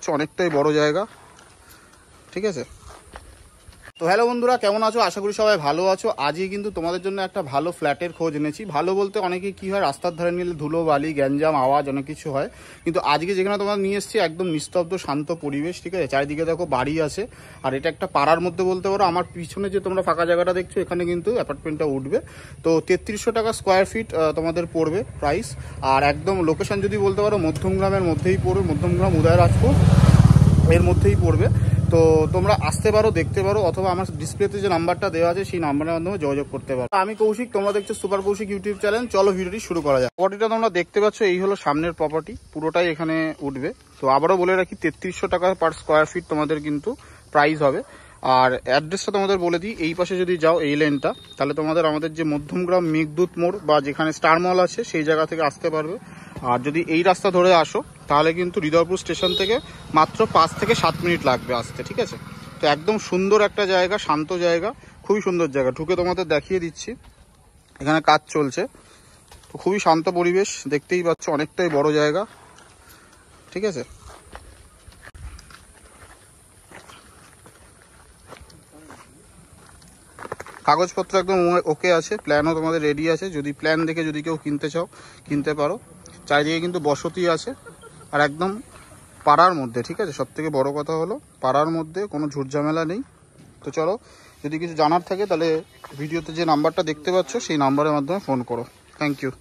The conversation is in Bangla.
অনেকটাই বড় জায়গা, ঠিক আছে। তো হ্যালো বন্ধুরা, কেমন আছো? আশা করি সবাই ভালো আছো। আজকে কিন্তু তোমাদের জন্য একটা ভালো ফ্ল্যাটের খোঁজ এনেছি। ভালো বলতে অনেকে কি হয়, রাস্তার ধারে নিলে ধুলো বালি গ্যাঞ্জাম আওয়াজ অনেক কিছু হয়, কিন্তু আজকে যেখানে তোমাদের নিয়ে এসেছি একদম নিস্তব্ধ শান্ত পরিবেশ, ঠিক আছে। চারিদিকে দেখো বাড়ি আছে, আর এটা একটা পাড়ার মধ্যে বলতে পারো। আমার পিছনে যে তোমরা ফাঁকা জায়গাটা দেখছো, এখানে কিন্তু অ্যাপার্টমেন্টটা উঠবে। তো 3300 টাকা স্কোয়ার ফিট তোমাদের পড়বে প্রাইস। আর একদম লোকেশন যদি বলতে পারো মধ্যমগ্রামের মধ্যেই পড়বে, মধ্যমগ্রাম উদয়রাজপুর এর মধ্যেই পড়বে। তো তোমরা আসতে পারো, দেখতে পারো, অথবা আমার ডিসপ্লেতে যে নাম্বারটা দেওয়া আছে সেই নাম্বারের মাধ্যমে যোগাযোগ করতে পারো। আমি কৌশিক, তোমরা দেখছো সুপার কৌশিক ইউটিউব চ্যানেল। চলো ভিডিওটি শুরু করা যায়। প্রপার্টিটা তোমরা দেখতে পাচ্ছ, এই হলো সামনের প্রপার্টি, পুরোটাই এখানে উঠবে। তো আবারও বলে রাখি, 3300 টাকা পার স্কোয়ার ফিট তোমাদের কিন্তু প্রাইস হবে। আর অ্যাড্রেসটা তোমাদের বলে দিই, এই পাশে যদি যাও এই লেনটা, তাহলে তোমাদের আমাদের যে মধ্যমগ্রাম মেঘদূত মোড় বা যেখানে স্টার মল আছে সেই জায়গা থেকে আসতে পারবে। আর যদি এই রাস্তা ধরে আসো তাহলে কিন্তু হৃদয়পুর স্টেশন থেকে মাত্র 5 থেকে 7 মিনিট লাগবে আসতে, ঠিক আছে। তো একদম সুন্দর একটা জায়গা, শান্ত জায়গা, খুবই সুন্দর জায়গা। ঢুকে তোমাদের দেখিয়ে দিচ্ছি, এখানে কাজ চলছে। তো খুবই শান্ত পরিবেশ, দেখতেই পাচ্ছ, অনেকটাই বড় জায়গা, ঠিক আছে। কাগজপত্র একদম ওকে আছে, প্ল্যানও তোমাদের রেডি আছে। যদি প্ল্যান দেখে যদি কেউ কিনতে চাও কিনতে পারো। চারিদিকে কিন্তু বসতি আছে, আর একদম পাড়ার মধ্যে, ঠিক আছে। সব থেকে বড় কথা হলো পাড়ার মধ্যে কোনো ঝুটঝামেলা নেই। তো চলো, যদি কিছু জানার থাকে তাহলে ভিডিওতে যে নাম্বারটা দেখতে পাচ্ছ সেই নাম্বারের মাধ্যমে ফোন করো। Thank you.